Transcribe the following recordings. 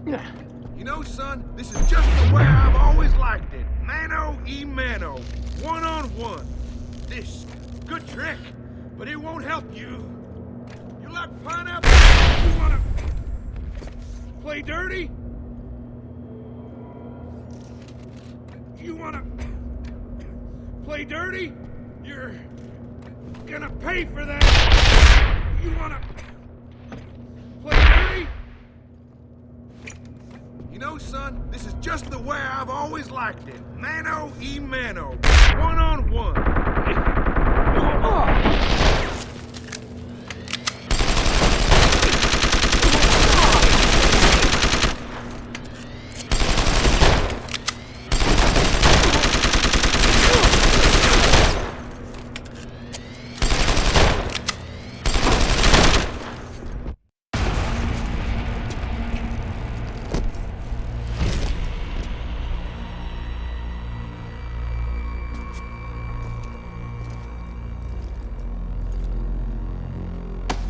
You know, son, this is just the way I've always liked it. Mano y mano. One-on-one. This, good trick, but it won't help you. You like pineapple? You wanna play dirty? You wanna play dirty? You're gonna pay for that. You wanna play dirty? You know, son, this is just the way I've always liked it. Mano y mano. One-on-one.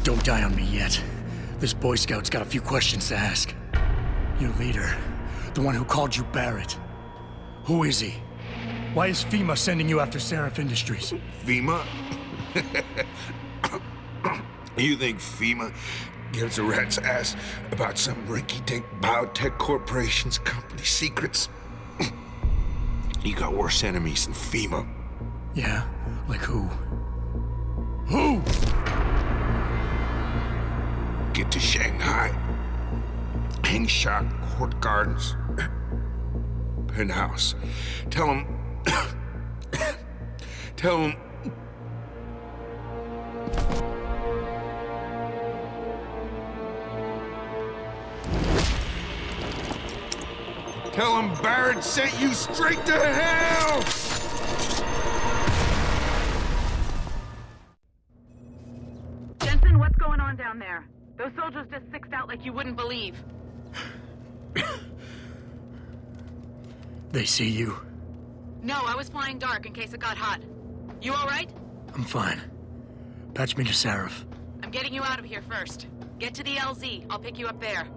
Don't die on me yet. This Boy Scout's got a few questions to ask. Your leader, the one who called you Barrett. Who is he? Why is FEMA sending you after Seraph Industries? FEMA? You think FEMA gives a rat's ass about some rinky-dink biotech corporation's company secrets? You got worse enemies than FEMA. Yeah? Like who? Who? Get to Shanghai. Hang shot, Court Gardens. Penthouse. Tell him... Tell him... Tell him Barrett sent you straight to hell! Jensen, what's going on down there? Those soldiers just sixed out like you wouldn't believe. They see you? No, I was flying dark in case it got hot. You all right? I'm fine. Patch me to Seraph. I'm getting you out of here first. Get to the LZ. I'll pick you up there.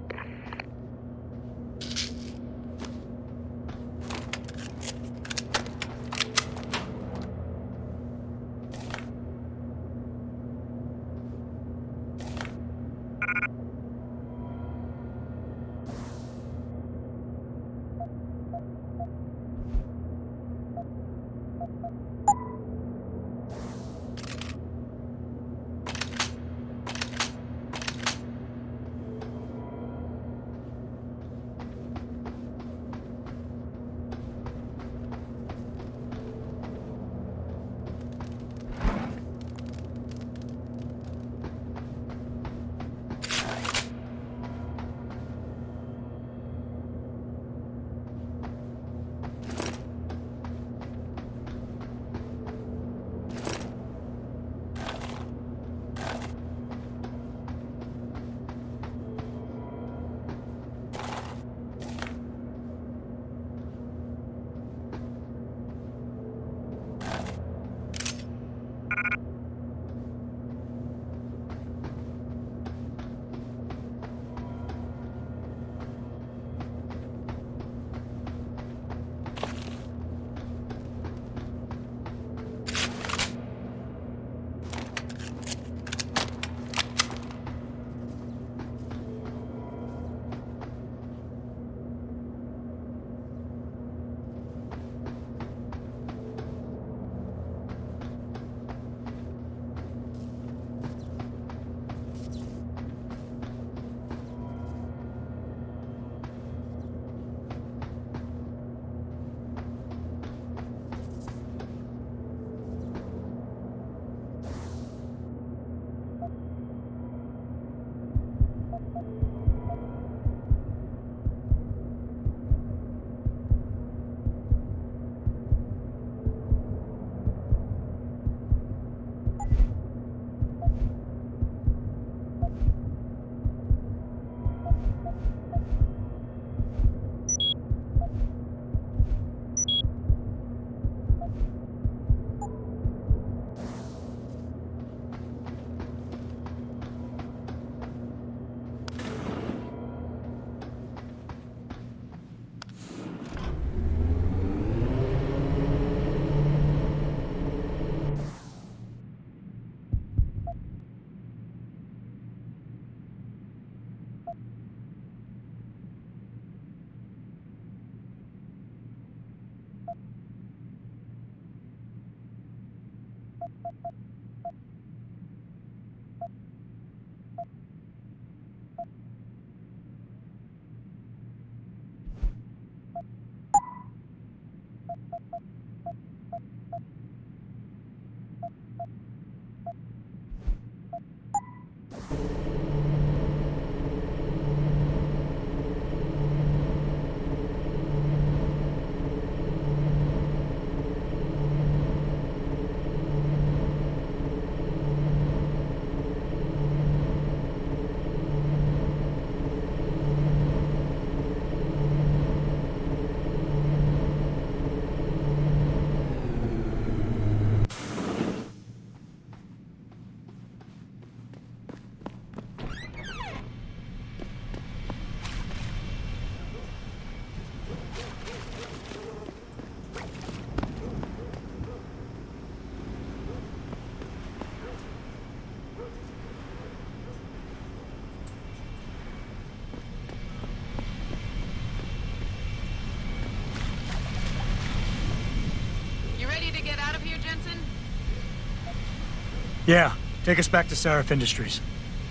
Yeah, take us back to Sarif Industries.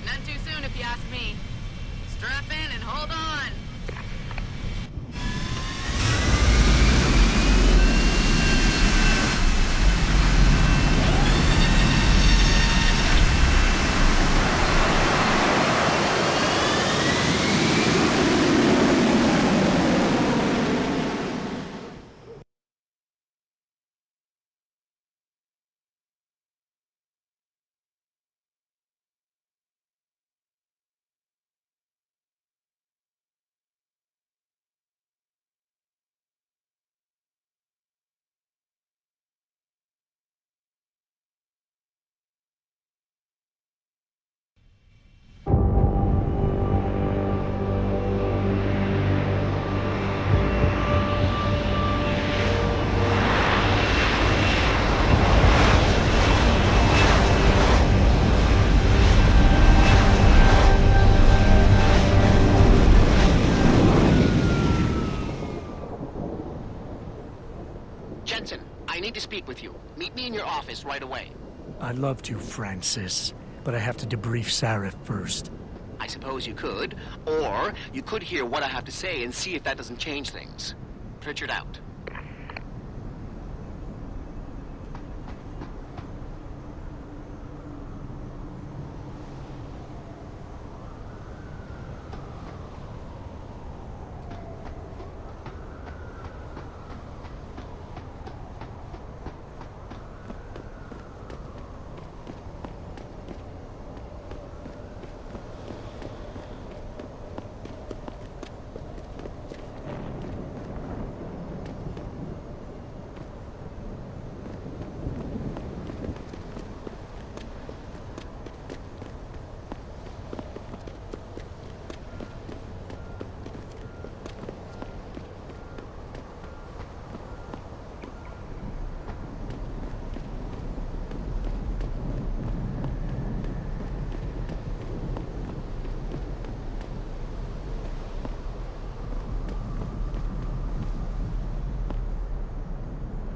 None too soon, if you ask me. Strap in and hold on. Jensen, I need to speak with you. Meet me in your office right away. I'd love to, Francis, but I have to debrief Sarif first. I suppose you could, or you could hear what I have to say and see if that doesn't change things. Pritchard out.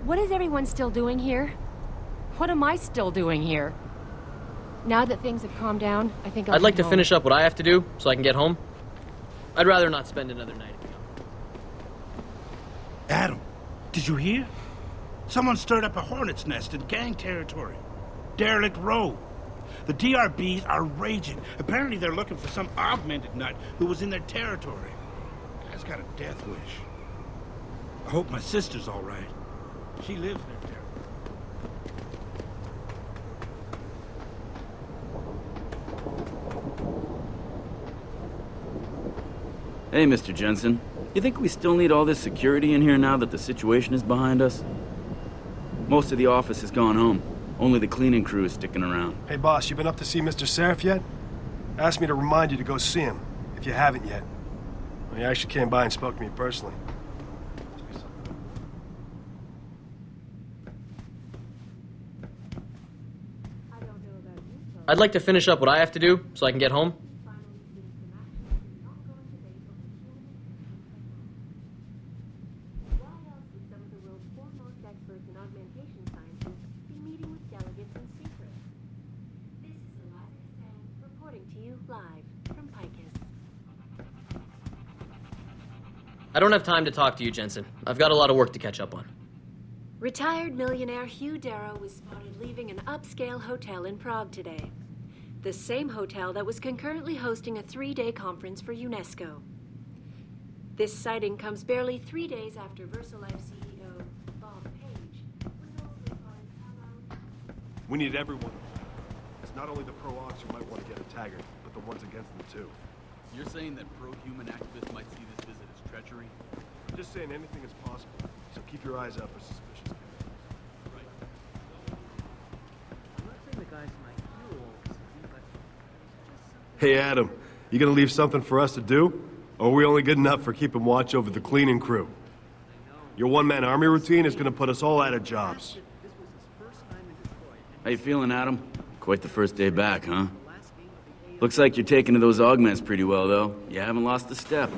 What is everyone still doing here? What am I still doing here? Now that things have calmed down, I think I'd like to head finish home. up what I have to do so I can get home. I'd rather not spend another night at the office. Adam, did you hear? Someone stirred up a hornet's nest in gang territory. Derelict Row. The DRBs are raging. Apparently they're looking for some augmented nut who was in their territory. Guy's got a death wish. I hope my sister's all right. She lives in their territory. Hey, Mr. Jensen. You think we still need all this security in here now that the situation is behind us? Most of the office has gone home. Only the cleaning crew is sticking around. Hey, boss, you been up to see Mr. Sarif yet? Asked me to remind you to go see him, if you haven't yet. Well, he actually came by and spoke to me personally. I'd like to finish up what I have to do so I can get home. I don't have time to talk to you, Jensen. I've got a lot of work to catch up on. Retired millionaire Hugh Darrow was spotted leaving an upscale hotel in Prague today. The same hotel that was concurrently hosting a 3-day conference for UNESCO. This sighting comes barely 3 days after VersaLife CEO Bob Page was also spotted around. We need everyone. It's not only the pro-ops who might want to get a taggart, but the ones against them too. You're saying that pro-human activists might see this visit as treachery? I'm just saying anything is possible, so keep your eyes out for suspicious characters. I'm not saying the guys might heal, but Hey, Adam, you gonna leave something for us to do? Or are we only good enough for keeping watch over the cleaning crew? Your one-man army routine is gonna put us all out of jobs. How you feeling, Adam? Quite the first day back, huh? Looks like you're taking to those augments pretty well, though. You haven't lost a step.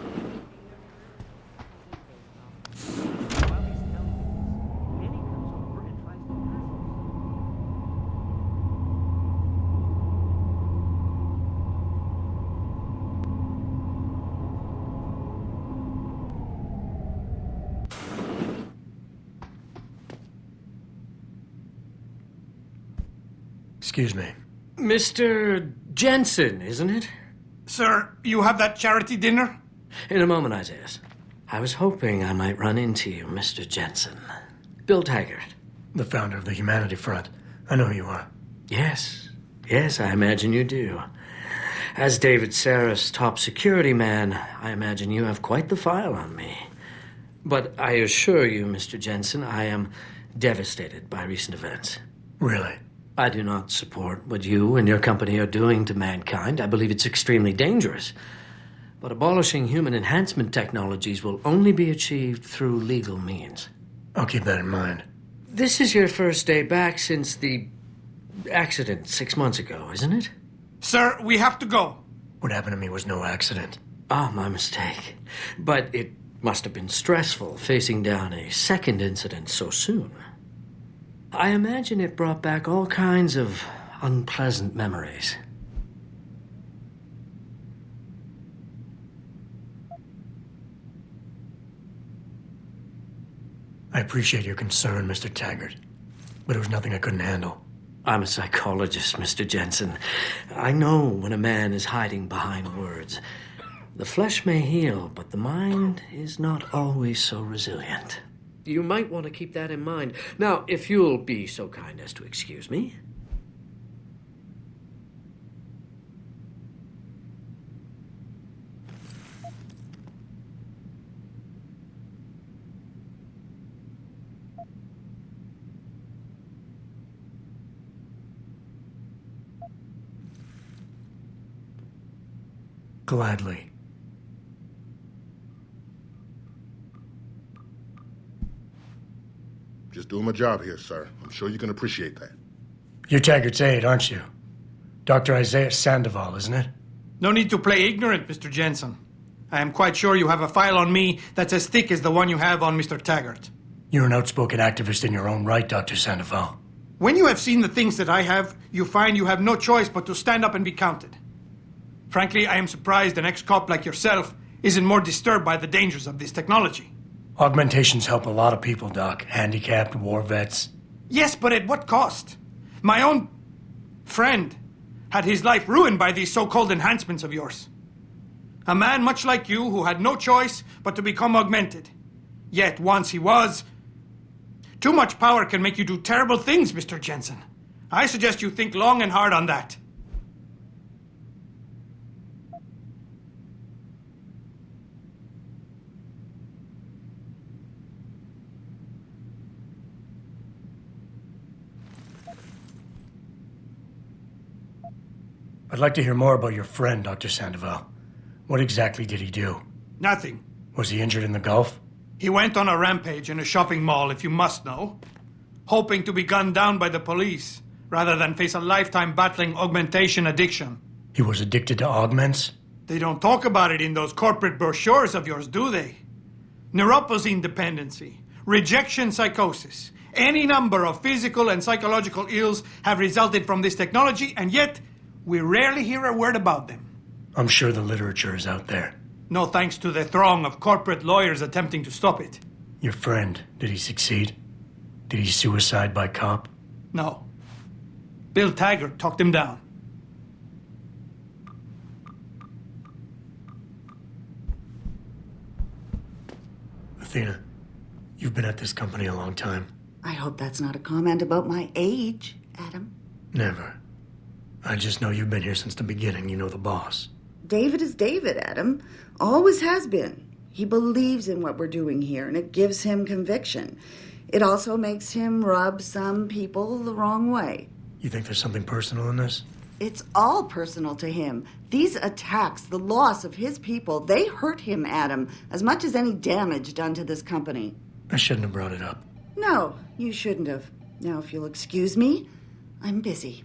Excuse me. Mr. Jensen, isn't it? Sir, you have that charity dinner? In a moment, Isaiah. I was hoping I might run into you, Mr. Jensen. Bill Taggart. The founder of the Humanity Front. I know who you are. Yes. Yes, I imagine you do. As David Sarris' top security man, I imagine you have quite the file on me. But I assure you, Mr. Jensen, I am devastated by recent events. Really? I do not support what you and your company are doing to mankind. I believe it's extremely dangerous. But abolishing human enhancement technologies will only be achieved through legal means. I'll keep that in mind. This is your first day back since the accident 6 months ago, isn't it? Sir, we have to go. What happened to me was no accident. Ah, my mistake. But it must have been stressful facing down a second incident so soon. I imagine it brought back all kinds of unpleasant memories. I appreciate your concern, Mr. Taggart, but it was nothing I couldn't handle. I'm a psychologist, Mr. Jensen. I know when a man is hiding behind words. The flesh may heal, but the mind is not always so resilient. You might want to keep that in mind. Now, if you'll be so kind as to excuse me. Gladly. Just doing my job here, sir. I'm sure you can appreciate that. You're Taggart's aide, aren't you? Dr. Isaiah Sandoval, isn't it? No need to play ignorant, Mr. Jensen. I am quite sure you have a file on me that's as thick as the one you have on Mr. Taggart. You're an outspoken activist in your own right, Dr. Sandoval. When you have seen the things that I have, you find you have no choice but to stand up and be counted. Frankly, I am surprised an ex-cop like yourself isn't more disturbed by the dangers of this technology. Augmentations help a lot of people, Doc. Handicapped, war vets. Yes, but at what cost? My own friend had his life ruined by these so-called enhancements of yours. A man much like you who had no choice but to become augmented. Yet once he was... Too much power can make you do terrible things, Mr. Jensen. I suggest you think long and hard on that. I'd like to hear more about your friend, Dr. Sandoval. What exactly did he do? Nothing. Was he injured in the Gulf? He went on a rampage in a shopping mall, if you must know, hoping to be gunned down by the police, rather than face a lifetime battling augmentation addiction. He was addicted to augments? They don't talk about it in those corporate brochures of yours, do they? Neuroposine dependency, rejection psychosis, any number of physical and psychological ills have resulted from this technology, and yet we rarely hear a word about them. I'm sure the literature is out there. No thanks to the throng of corporate lawyers attempting to stop it. Your friend, did he succeed? Did he suicide by cop? No. Bill Taggart talked him down. Athena, you've been at this company a long time. I hope that's not a comment about my age, Adam. Never. I just know you've been here since the beginning. You know the boss. David is David, Adam. Always has been. He believes in what we're doing here, and it gives him conviction. It also makes him rub some people the wrong way. You think there's something personal in this? It's all personal to him. These attacks, the loss of his people, they hurt him, Adam, as much as any damage done to this company. I shouldn't have brought it up. No, you shouldn't have. Now, if you'll excuse me, I'm busy.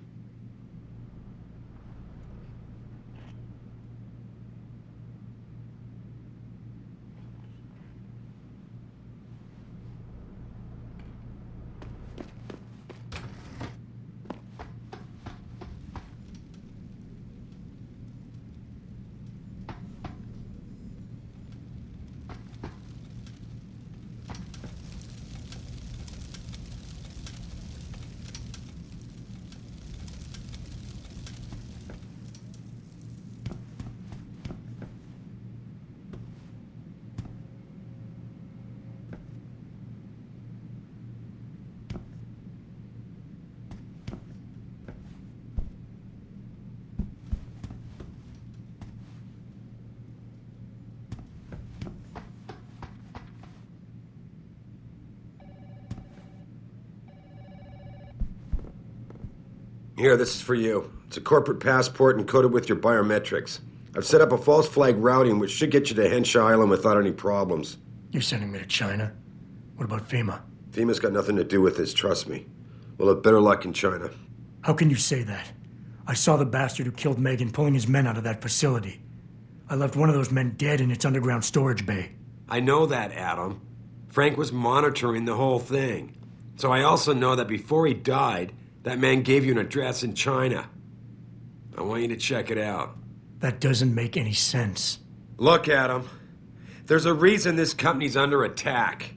Here, this is for you. It's a corporate passport encoded with your biometrics. I've set up a false flag routing which should get you to Henshaw Island without any problems. You're sending me to China? What about FEMA? FEMA's got nothing to do with this, trust me. We'll have better luck in China. How can you say that? I saw the bastard who killed Megan pulling his men out of that facility. I left one of those men dead in its underground storage bay. I know that, Adam. Frank was monitoring the whole thing. So I also know that before he died, that man gave you an address in China. I want you to check it out. That doesn't make any sense. Look, Adam. There's a reason this company's under attack.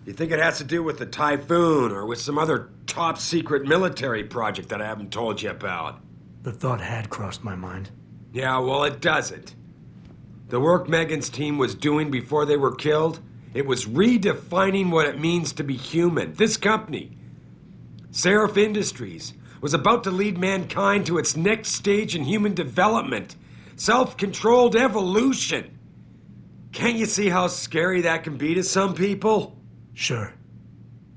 You think it has to do with the Typhoon or with some other top-secret military project that I haven't told you about? The thought had crossed my mind. Yeah, well, it doesn't. The work Megan's team was doing before they were killed, it was redefining what it means to be human. This company, Seraph Industries, was about to lead mankind to its next stage in human development. Self-controlled evolution. Can't you see how scary that can be to some people? Sure.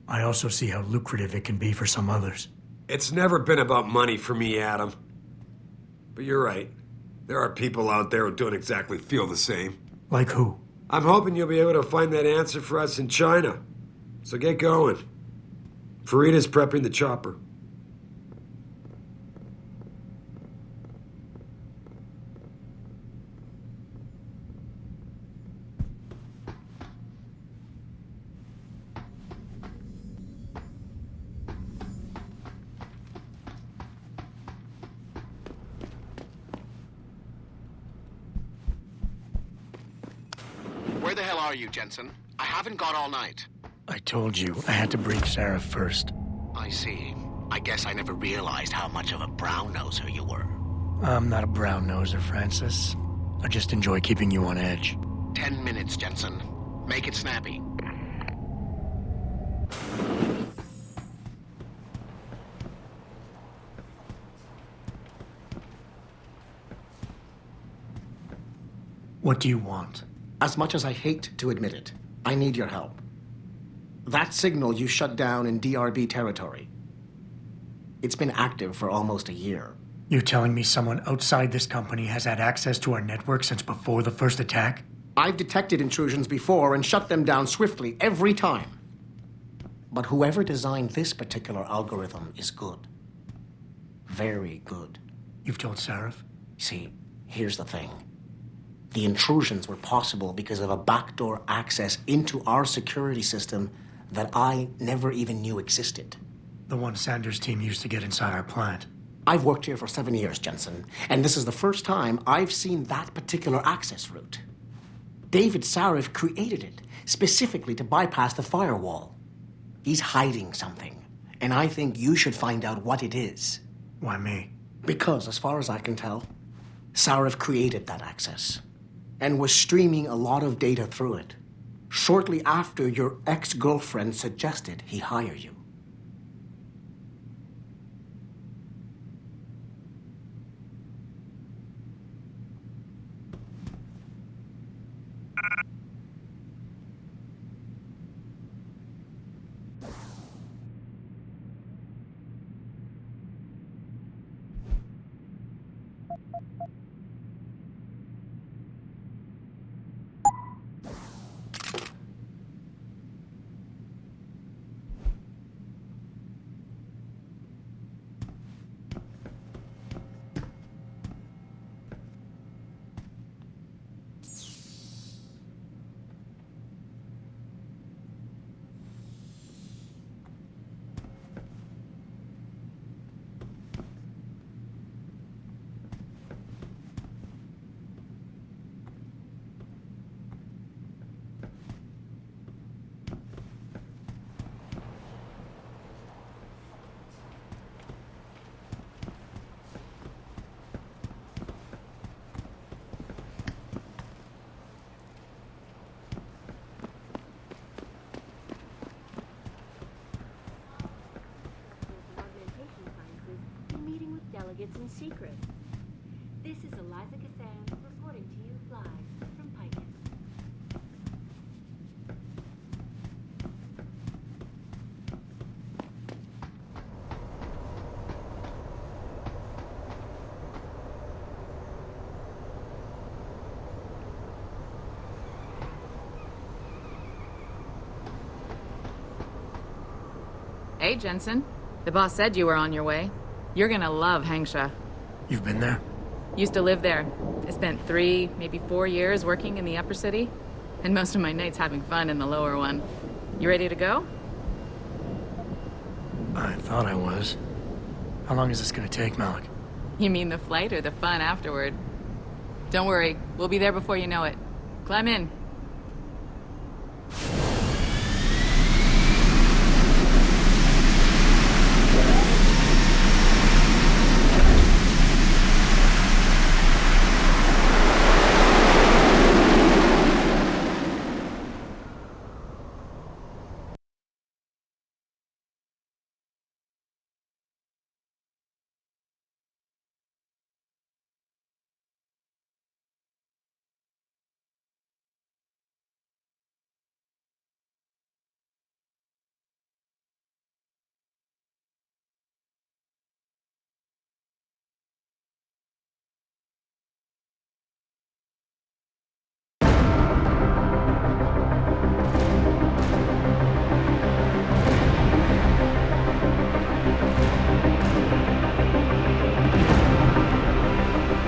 I also see how lucrative it can be for some others. It's never been about money for me, Adam. But you're right. There are people out there who don't exactly feel the same. Like who? I'm hoping you'll be able to find that answer for us in China. So get going. Farida's prepping the chopper. Where the hell are you, Jensen? I haven't got all night. I told you, I had to brief Sarah first. I see. I guess I never realized how much of a brown-noser you were. I'm not a brown-noser, Francis. I just enjoy keeping you on edge. 10 minutes, Jensen. Make it snappy. What do you want? As much as I hate to admit it, I need your help. That signal you shut down in DRB territory. It's been active for almost a year. You're telling me someone outside this company has had access to our network since before the first attack? I've detected intrusions before and shut them down swiftly every time. But whoever designed this particular algorithm is good. Very good. You've told Seraph? See, here's the thing. The intrusions were possible because of a backdoor access into our security system that I never even knew existed. The one Sanders' team used to get inside our plant. I've worked here for 7 years, Jensen, and this is the first time I've seen that particular access route. David Sarif created it specifically to bypass the firewall. He's hiding something, and I think you should find out what it is. Why me? Because, as far as I can tell, Sarif created that access and was streaming a lot of data through it shortly after your ex-girlfriend suggested he hire you. Delegates in secret. This is Eliza Cassan reporting to you live from Picus. Hey, Jensen. The boss said you were on your way. You're gonna love Hangsha. You've been there? Used to live there. I spent 3, maybe 4 years working in the upper city, and most of my nights having fun in the lower one. You ready to go? I thought I was. How long is this gonna take, Malik? You mean the flight or the fun afterward? Don't worry, we'll be there before you know it. Climb in.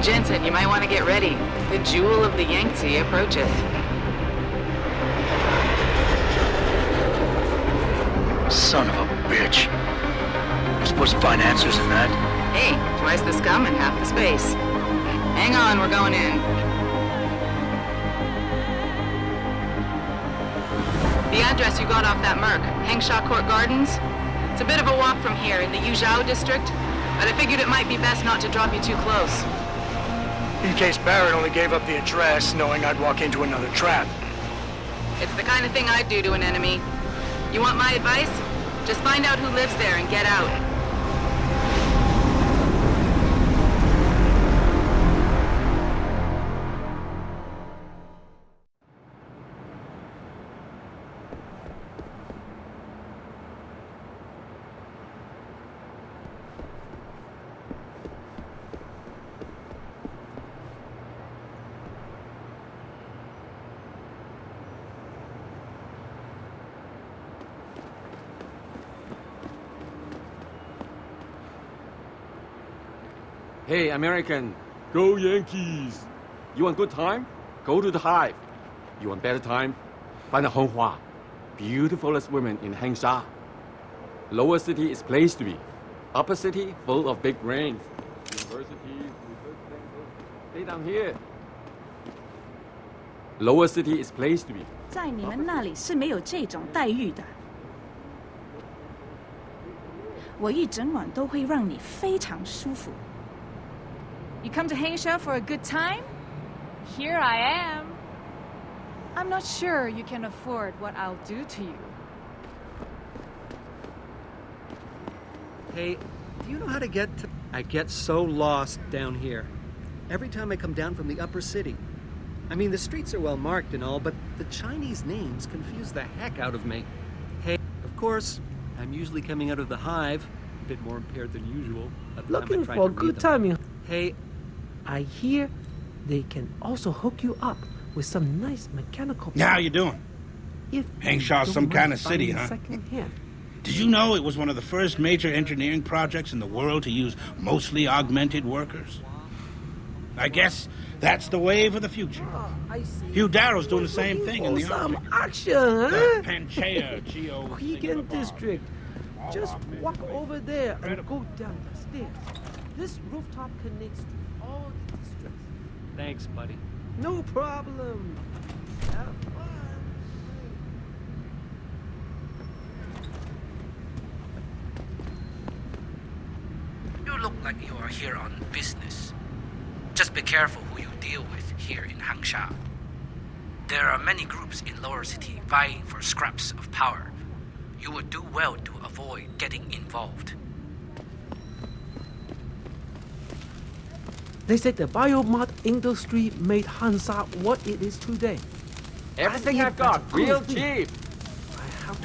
Jensen, you might want to get ready. The jewel of the Yangtze approaches. Son of a bitch. You're supposed to find answers in that. Hey, twice the scum and half the space. Hang on, we're going in. The address you got off that Merc, Hangsha Court Gardens. It's a bit of a walk from here in the Yuzhou district, but I figured it might be best not to drop you too close. In case Barrett only gave up the address knowing I'd walk into another trap. It's the kind of thing I'd do to an enemy. You want my advice? Just find out who lives there and get out. Hey, American, go Yankees! You want good time? Go to the Hive. You want better time? Find a Honghua, beautifulest women in Hangsha. Lower city is place to be. Upper city full of big brains. University, stay down here. Lower city is place to be. 在你们那里是没有这种待遇的。我一整晚都会让你非常舒服。You come to Hangsha for a good time? Here I am. I'm not sure you can afford what I'll do to you. Hey, do you know how to get to... I get so lost down here. Every time I come down from the upper city. I mean, the streets are well marked and all, but the Chinese names confuse the heck out of me. Hey, of course, I'm usually coming out of the Hive, a bit more impaired than usual. Looking for a good timing. Hey, I hear they can also hook you up with some nice mechanical... How you doing? If Hangsha's some kind of city, huh? Secondhand. Did you know it was one of the first major engineering projects in the world to use mostly augmented workers? I guess that's the wave of the future. I see. Hugh Darrow's doing the same thing in the some army. action, huh? The Panchea Geo... Vegan district. Just walk over there and go down the stairs. This rooftop connects to all the districts. Thanks, buddy. No problem. Have fun. You look like you are here on business. Just be careful who you deal with here in Hangsha. There are many groups in Lower City vying for scraps of power. You would do well to avoid getting involved. They said the biomod industry made Hansa what it is today. Everything I've got, real cheap.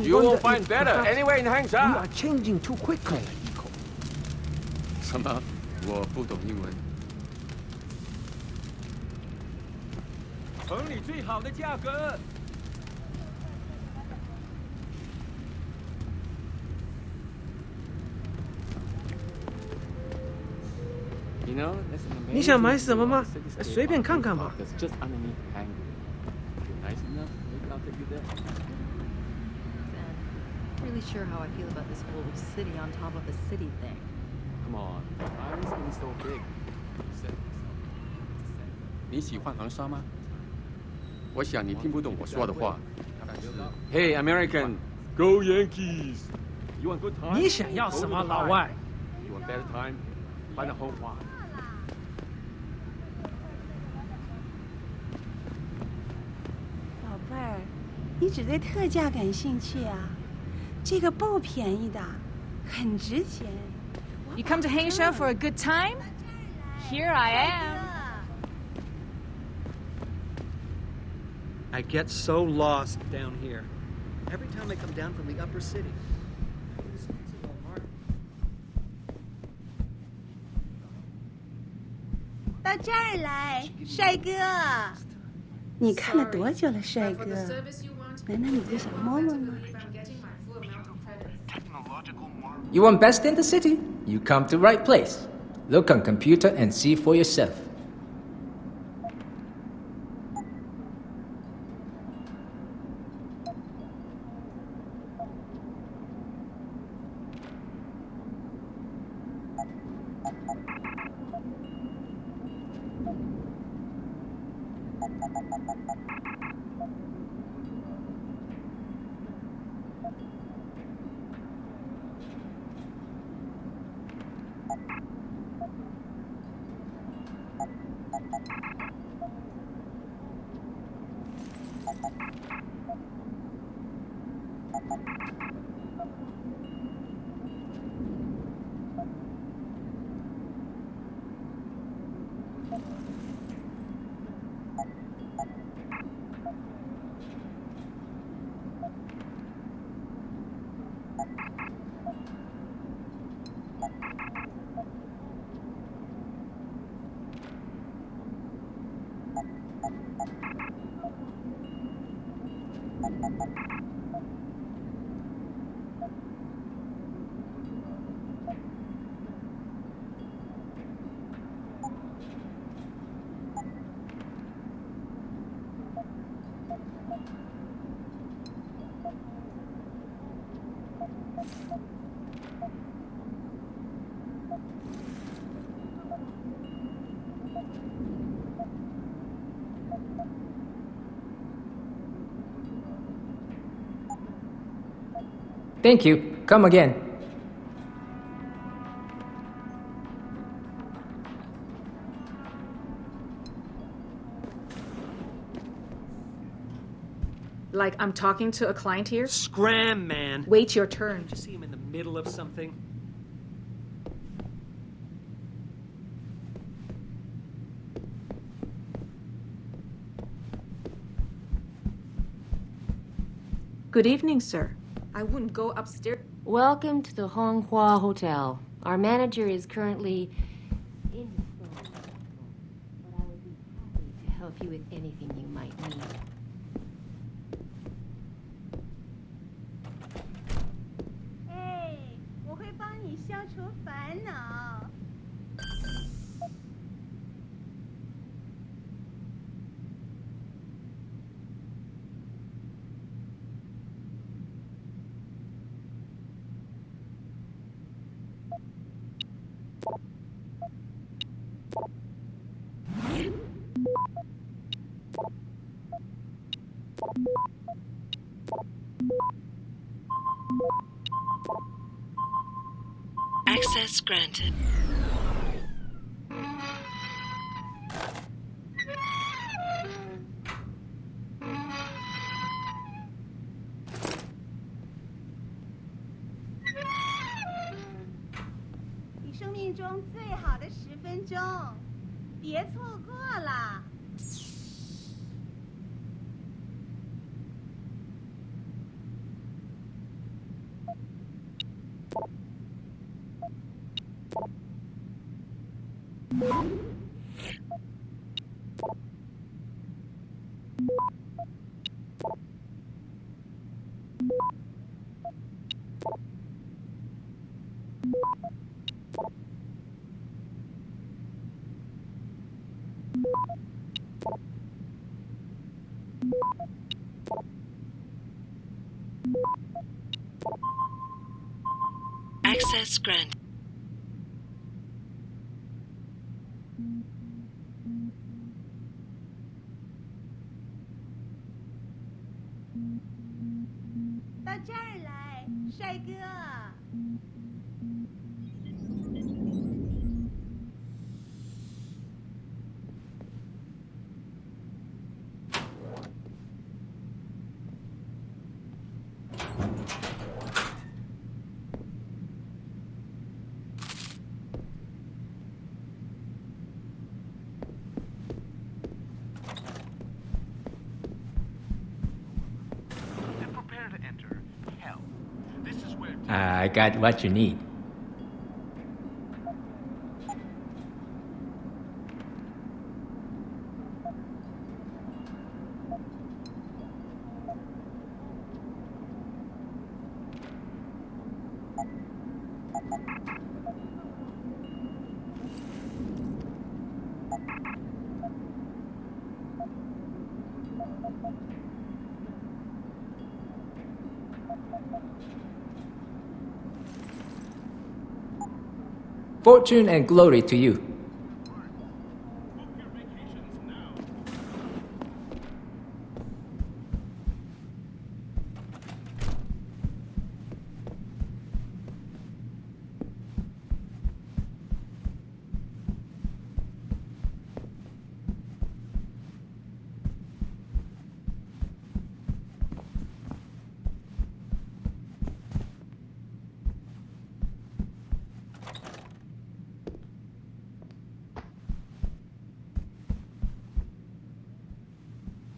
You will find better anywhere in Hangsha. We are changing too quickly. 什么？我不懂英文。城里最好的价格。know, that's an 你想买 amazing 什么 view 吗 of the cityscape 随便看看 on 吧 the rooftop that's just underneath the hangar. If you're nice enough, maybe I'll take you there. Really sure how I feel about this whole city on top of a city thing. Come on, Iris is so big. You said it yourself. 你喜欢航沙吗？我想你听不懂我说的话。Hey, American, go Yankees! You want good time? 你想要什么，老外？ You want better time? Find a home why? 宝贝儿，你只对特价感兴趣啊？这个不便宜的，很值钱。 You come to Hangsha for a good time? Here I am. I get so lost down here. Every time I come down from the upper city. The streets are well marked. 到这儿来，帅哥。你看了多久了，帅哥？难道你不想摸摸吗？ You want best in the city? You come to right place. Look on computer and see for yourself. Thank you. Come again. Like I'm talking to a client here? Scram, man. Wait your turn. Did you see him in the middle of something? Good evening, sir. I wouldn't go upstairs. Welcome to the Honghua Hotel. Our manager is currently in his phone, but I would be happy to help you with anything you might need. 哎，我会帮你消除烦恼。Access granted. "你生命中最好的10分钟，别错过了。Access granted. I got what you need. Fortune and glory to you.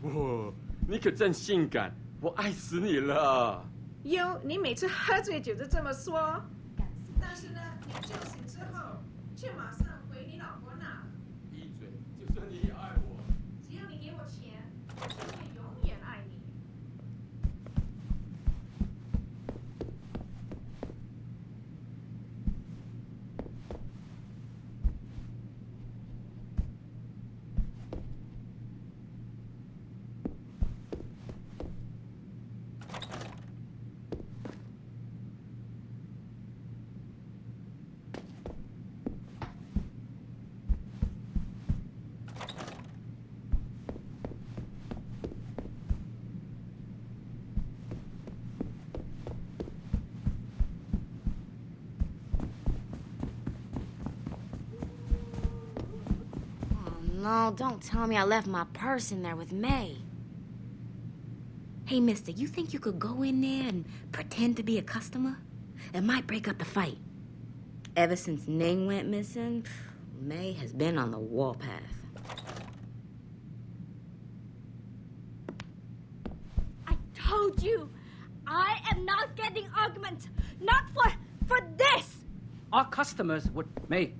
Whoa, 你可真性感，我爱死你了。哟，你每次喝醉酒就这么说，但是呢，你酒醒之后却马上回你老婆那。闭嘴！就算你也爱我，只要你给我钱，我就会永远爱你。No, don't tell me I left my purse in there with May. Hey, mister, you think you could go in there and pretend to be a customer? It might break up the fight. Ever since Ning went missing, May has been on the warpath. I told you, I am not getting arguments. Not for this. Our customers would... May,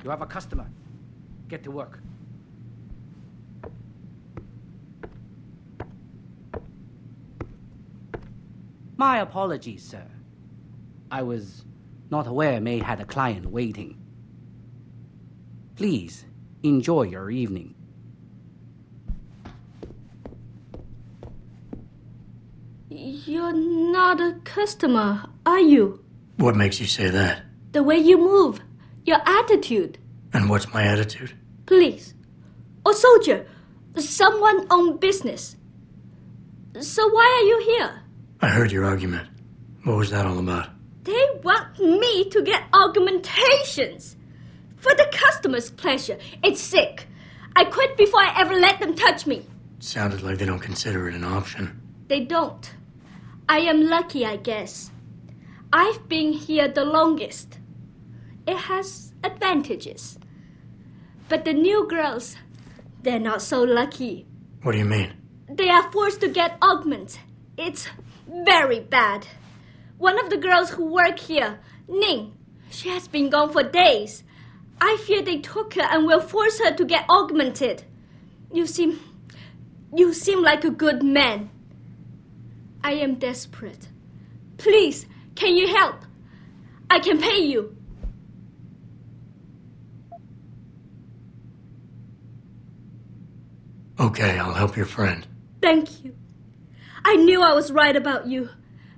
you have a customer. Get to work. My apologies, sir. I was not aware May had a client waiting. Please, enjoy your evening. You're not a customer, are you? What makes you say that? The way you move, your attitude. And what's my attitude? Please. A soldier, someone on business. So why are you here? I heard your argument. What was that all about? They want me to get argumentations. For the customer's pleasure. It's sick. I quit before I ever let them touch me. Sounded like they don't consider it an option. They don't. I am lucky, I guess. I've been here the longest. It has advantages. But the new girls, they're not so lucky. What do you mean? They are forced to get augments. It's very bad. One of the girls who work here, Ning, she has been gone for days. I fear they took her and will force her to get augmented. You seem like a good man. I am desperate. Please, can you help? I can pay you. Okay, I'll help your friend. Thank you. I knew I was right about you,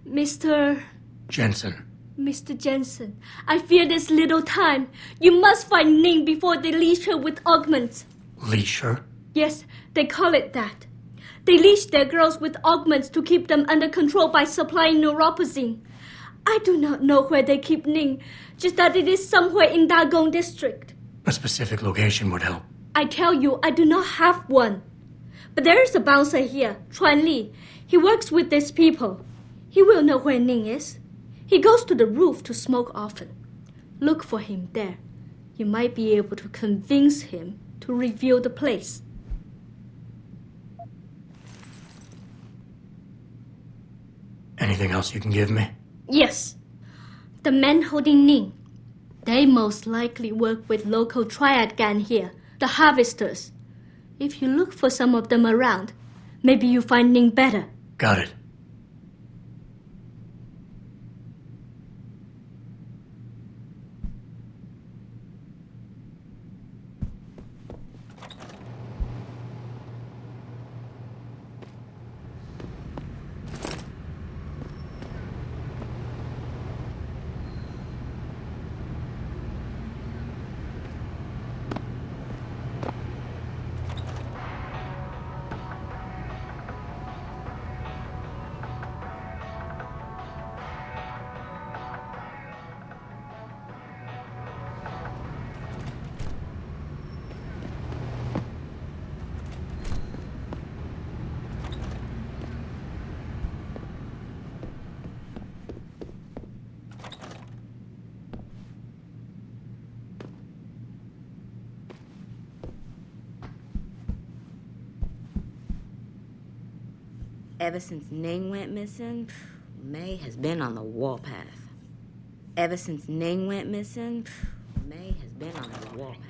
Mr. Jensen. Mr. Jensen. I fear there's little time. You must find Ning before they leash her with augments. Leash her? Yes, they call it that. They leash their girls with augments to keep them under control by supplying neuropozyne. I do not know where they keep Ning, just that it is somewhere in Dagong district. A specific location would help. I tell you, I do not have one. But there is a bouncer here, Chuan Li. He works with these people. He will know where Ning is. He goes to the roof to smoke often. Look for him there. You might be able to convince him to reveal the place. Anything else you can give me? Yes. The men holding Ning. They most likely work with local triad gang here, the harvesters. If you look for some of them around, maybe you find Ning better. Got it. Ever since Ning went missing, May has been on the warpath. Ever since Ning went missing, May has been on the warpath.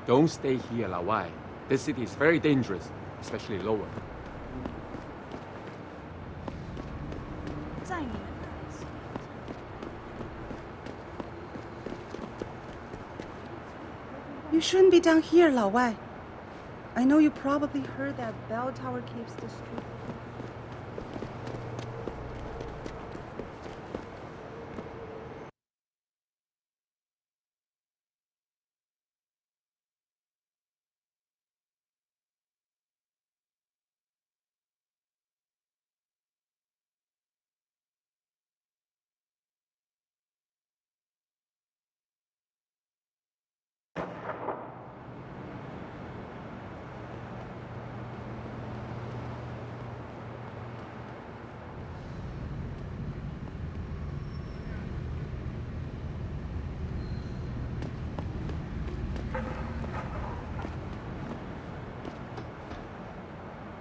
Don't stay here, Lawai. This city is very dangerous, especially lower. You shouldn't be down here, Lao Wai. I know you probably heard that bell tower keeps the street.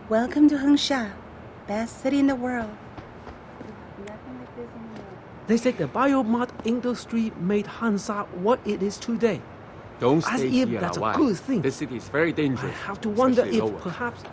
Welcome to Hengsha, best city in the world. Nothing like this anymore. They say the biomod industry made Hansa what it is today. Don't As stay if here, that's a Lawai. good thing. This city is very dangerous. I have to wonder especially if lower. perhaps...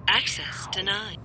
Access denied.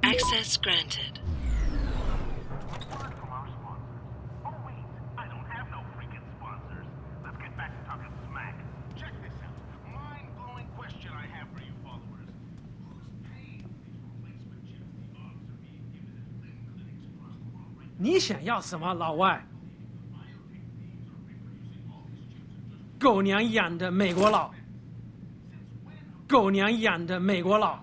Access granted.你想要什么，老外？狗娘养的美国佬！狗娘养的美国佬！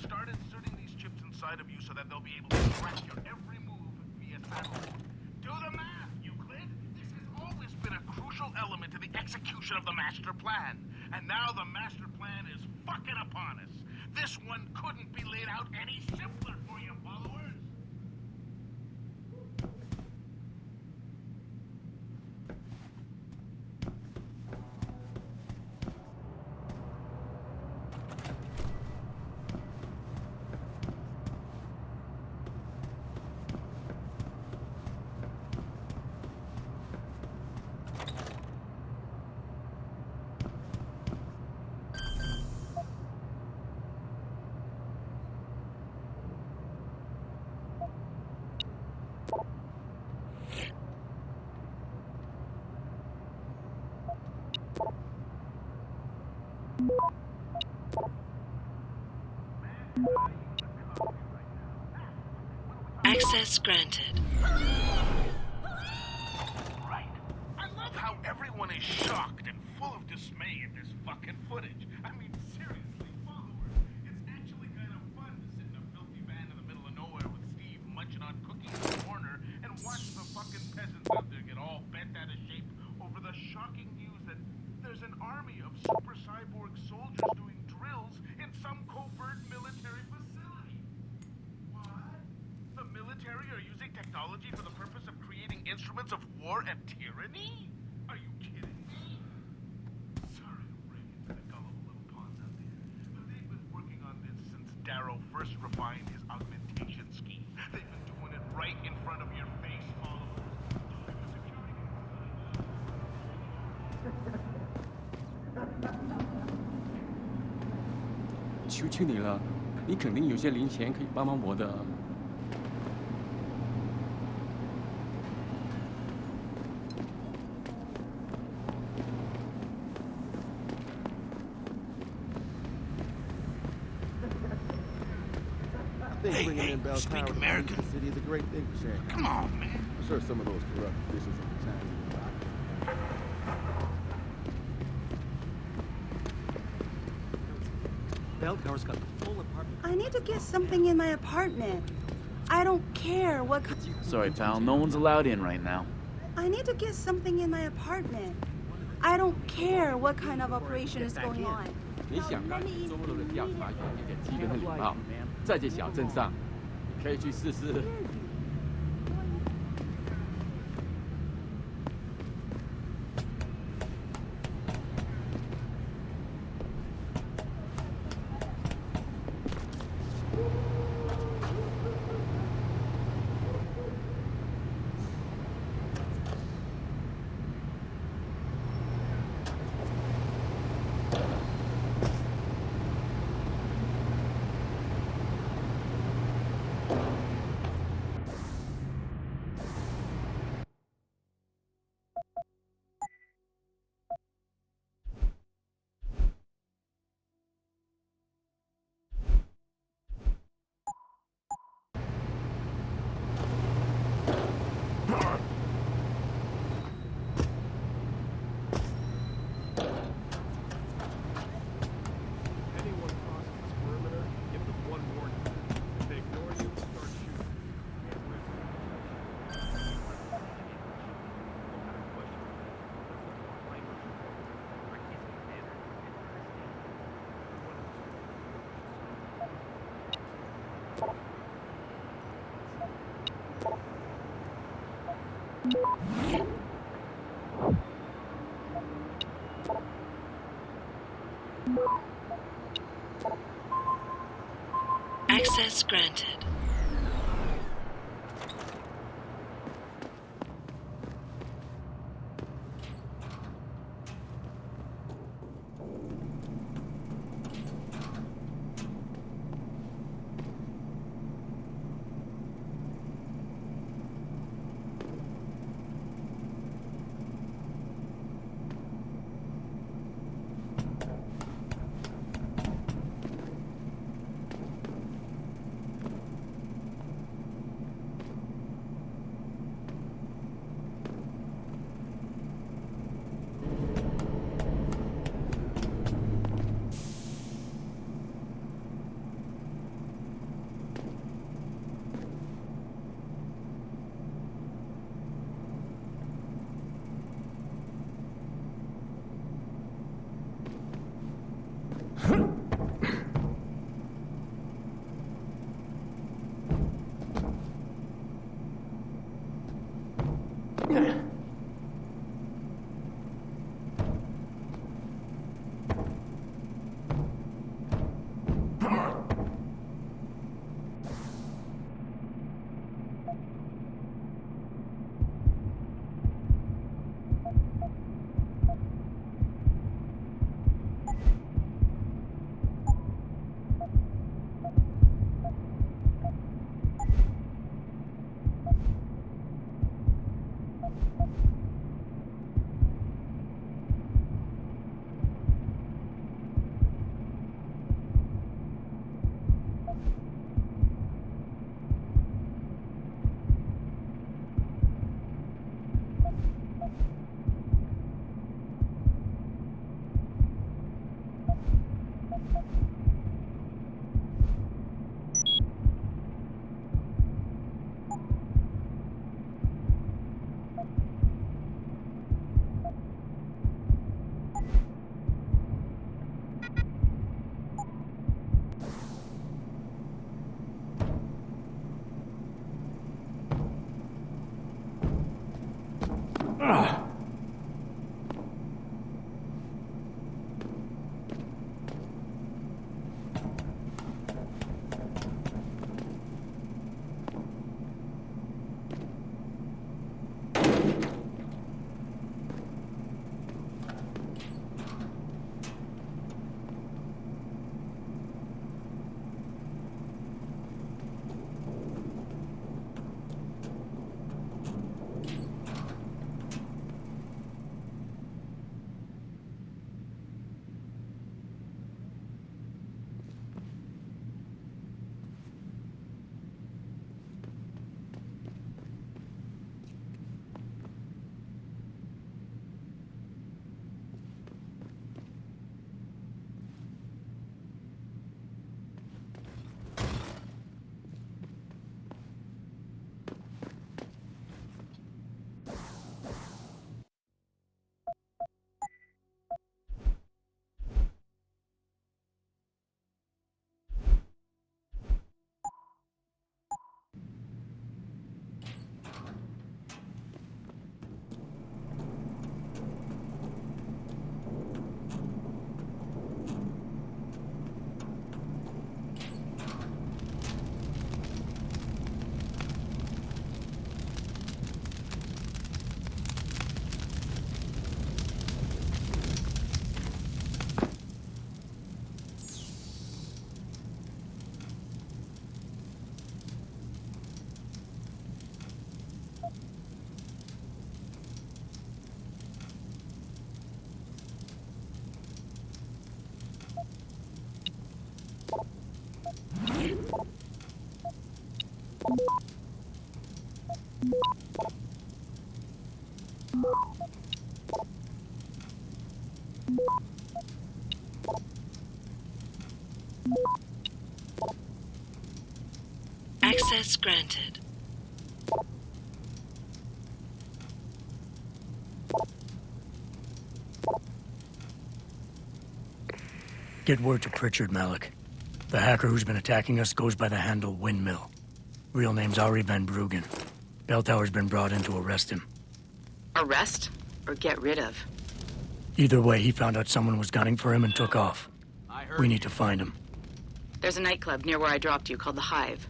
Start inserting these chips inside of you so that they'll be able to track your every move via satellite. Do the math, Euclid! This has always been a crucial element to the execution of the master plan. And now the master plan is fucking upon us. This one couldn't be laid out any simpler for you followers. Access granted. Right. I love how everyone is shocked and full of dismay at this fucking footage. I mean, seriously, followers. It's actually kind of fun to sit in a filthy van in the middle of nowhere with Steve munching on cookies in the corner and watch the fucking peasants out there get all bent out of shape over the shocking news that there's an army of super cyborg soldiers doing drills in some covert military facility. What? The military are using technology for the purpose of creating instruments of war and tyranny? Are you kidding me? Sorry to break into the gullible little pawns out there, but they've been working on this since Darrow first refined his augmentation scheme. They've been doing it right in front of your face, followers. 求求你了，你肯定有些零钱可以帮帮我的。Hey, you speak American? City is a great thing for sharing. Come on, man. I'm sure some of those corrupt officials in the town. Bell tower's got the full apartment. I need to get something in my apartment. I don't care what kind. Sorry, pal. No one's allowed in right now. I need to get something in my apartment. I don't care what kind of operation is going on. 你想啊，中路的调查员有点基本的礼貌，在这小镇上，可以去试试。Access granted. Access granted. Get word to Pritchard, Malik. The hacker who's been attacking us goes by the handle Windmill. Real name's Ari Van Bruggen. Bell Tower's been brought in to arrest him. Arrest or get rid of? Either way, he found out someone was gunning for him and took off. We need to find him. There's a nightclub near where I dropped you called the Hive.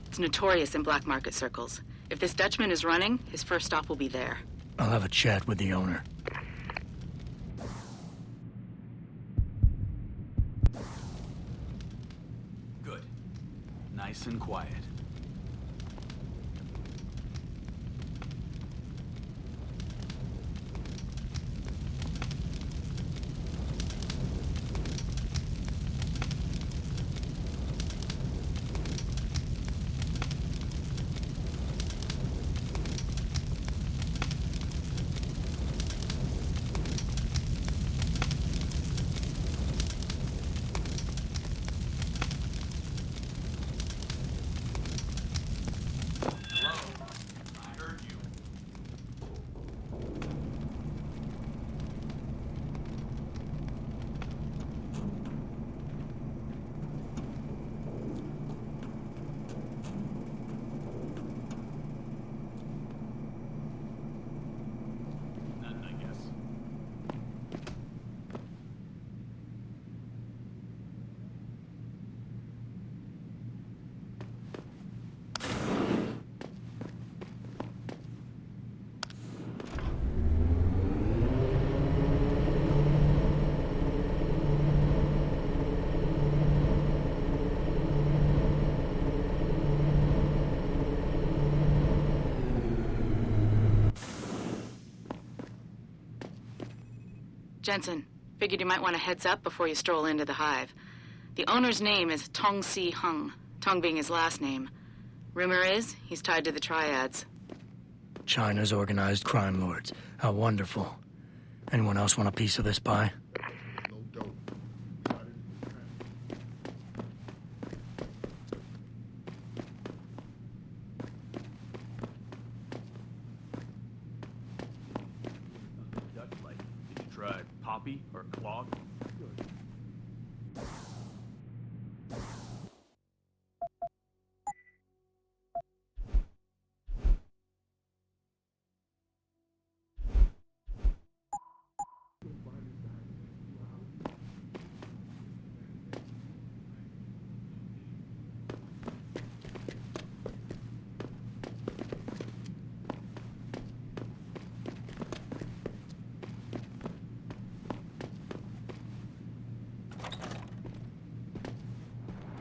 It's notorious in black market circles. If this Dutchman is running, his first stop will be there. I'll have a chat with the owner. Good. Nice and quiet. Jensen, figured you might want a heads up before you stroll into the Hive. The owner's name is Tong Si Hung, Tong being his last name. Rumor is he's tied to the Triads. China's organized crime lords. How wonderful. Anyone else want a piece of this pie? Poppy or clog?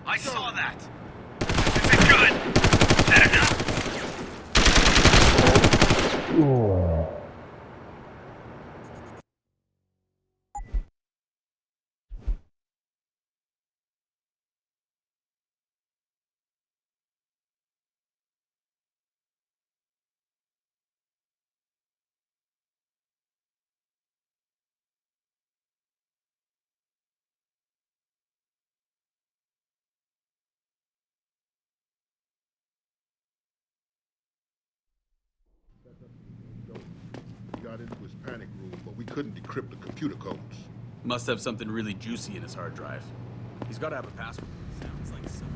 I saw that. Is it good? Is that enough? We got into his panic room, but we couldn't decrypt the computer codes. Must have something really juicy in his hard drive. He's got to have a password. Sounds like some